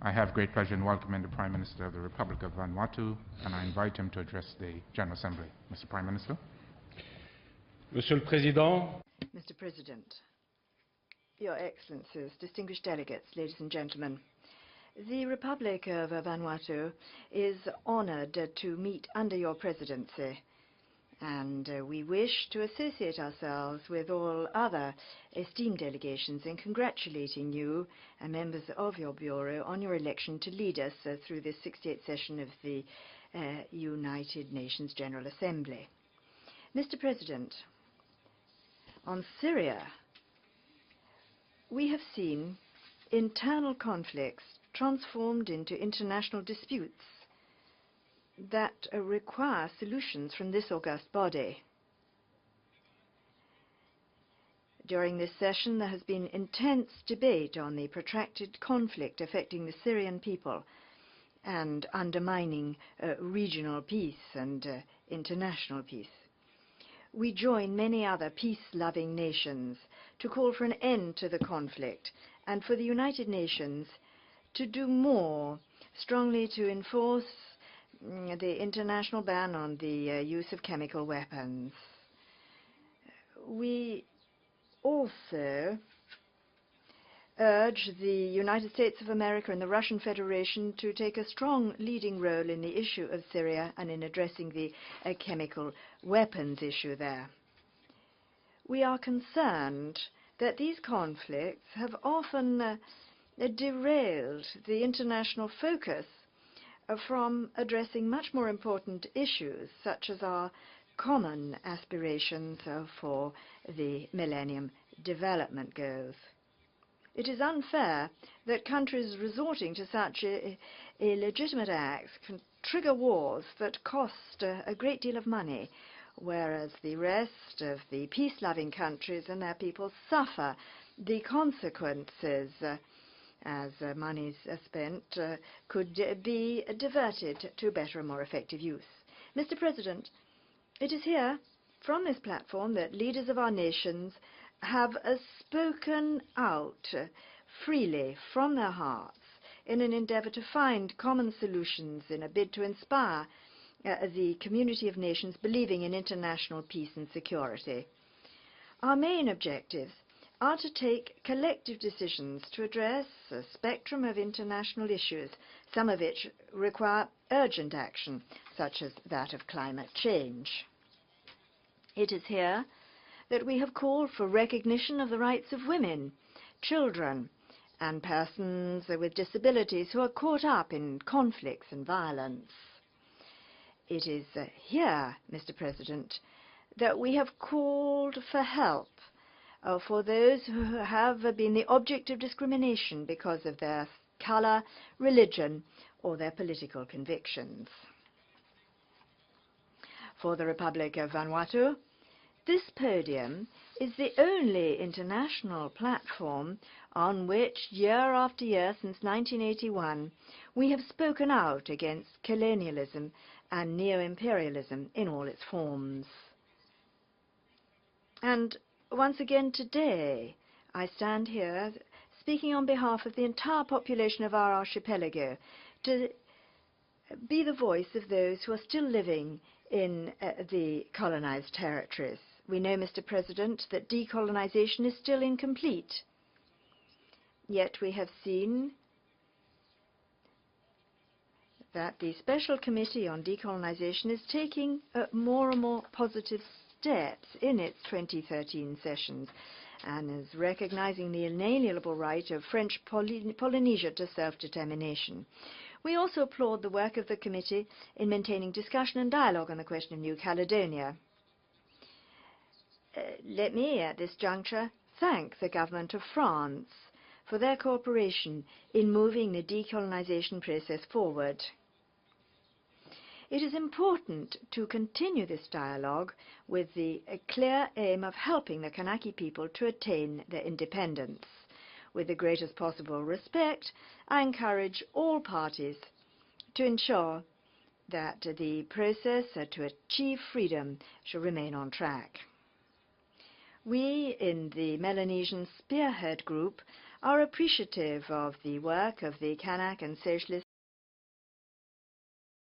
I have great pleasure in welcoming the Prime Minister of the Republic of Vanuatu, and I invite him to address the General Assembly. Mr. Prime Minister. Monsieur le Président, Mr. President, Your Excellencies, distinguished delegates, ladies and gentlemen, the Republic of Vanuatu is honored to meet under your presidency, and we wish to associate ourselves with all other esteemed delegations in congratulating you and members of your Bureau on your election to lead us through this 68th session of the United Nations General Assembly. Mr. President, on Syria, we have seen internal conflicts transformed into international disputes that require solutions from this august body. During this session, there has been intense debate on the protracted conflict affecting the Syrian people and undermining regional peace and international peace. We join many other peace-loving nations to call for an end to the conflict and for the United Nations to do more strongly to enforce the international ban on the use of chemical weapons. We also urge the United States of America and the Russian Federation to take a strong leading role in the issue of Syria and in addressing the chemical weapons issue there. We are concerned that these conflicts have often derailed the international focus from addressing much more important issues, such as our common aspirations for the Millennium Development Goals. It is unfair that countries resorting to such illegitimate acts can trigger wars that cost a great deal of money, whereas the rest of the peace-loving countries and their people suffer the consequences as monies spent could be diverted to better and more effective use. Mr. President, it is here, from this platform, that leaders of our nations have spoken out freely from their hearts in an endeavor to find common solutions in a bid to inspire the community of nations believing in international peace and security. Our main objectives are to take collective decisions to address a spectrum of international issues, some of which require urgent action, such as that of climate change. It is here that we have called for recognition of the rights of women, children, and persons with disabilities who are caught up in conflicts and violence. It is here, Mr. President, that we have called for help for those who have been the object of discrimination because of their color, religion, or their political convictions. For the Republic of Vanuatu, this podium is the only international platform on which, year after year since 1981, we have spoken out against colonialism and neo-imperialism in all its forms. And once again today, I stand here speaking on behalf of the entire population of our archipelago to be the voice of those who are still living in the colonized territories. We know, Mr. President, that decolonization is still incomplete. Yet we have seen that the Special Committee on Decolonization is taking more and more positive steps in its 2013 sessions and is recognizing the inalienable right of French Polynesia to self-determination. We also applaud the work of the committee in maintaining discussion and dialogue on the question of New Caledonia. Let me, at this juncture, thank the government of France for their cooperation in moving the decolonization process forward. It is important to continue this dialogue with the clear aim of helping the Kanaki people to attain their independence. With the greatest possible respect, I encourage all parties to ensure that the process to achieve freedom shall remain on track. We, in the Melanesian Spearhead Group, are appreciative of the work of the Kanak and Seychelles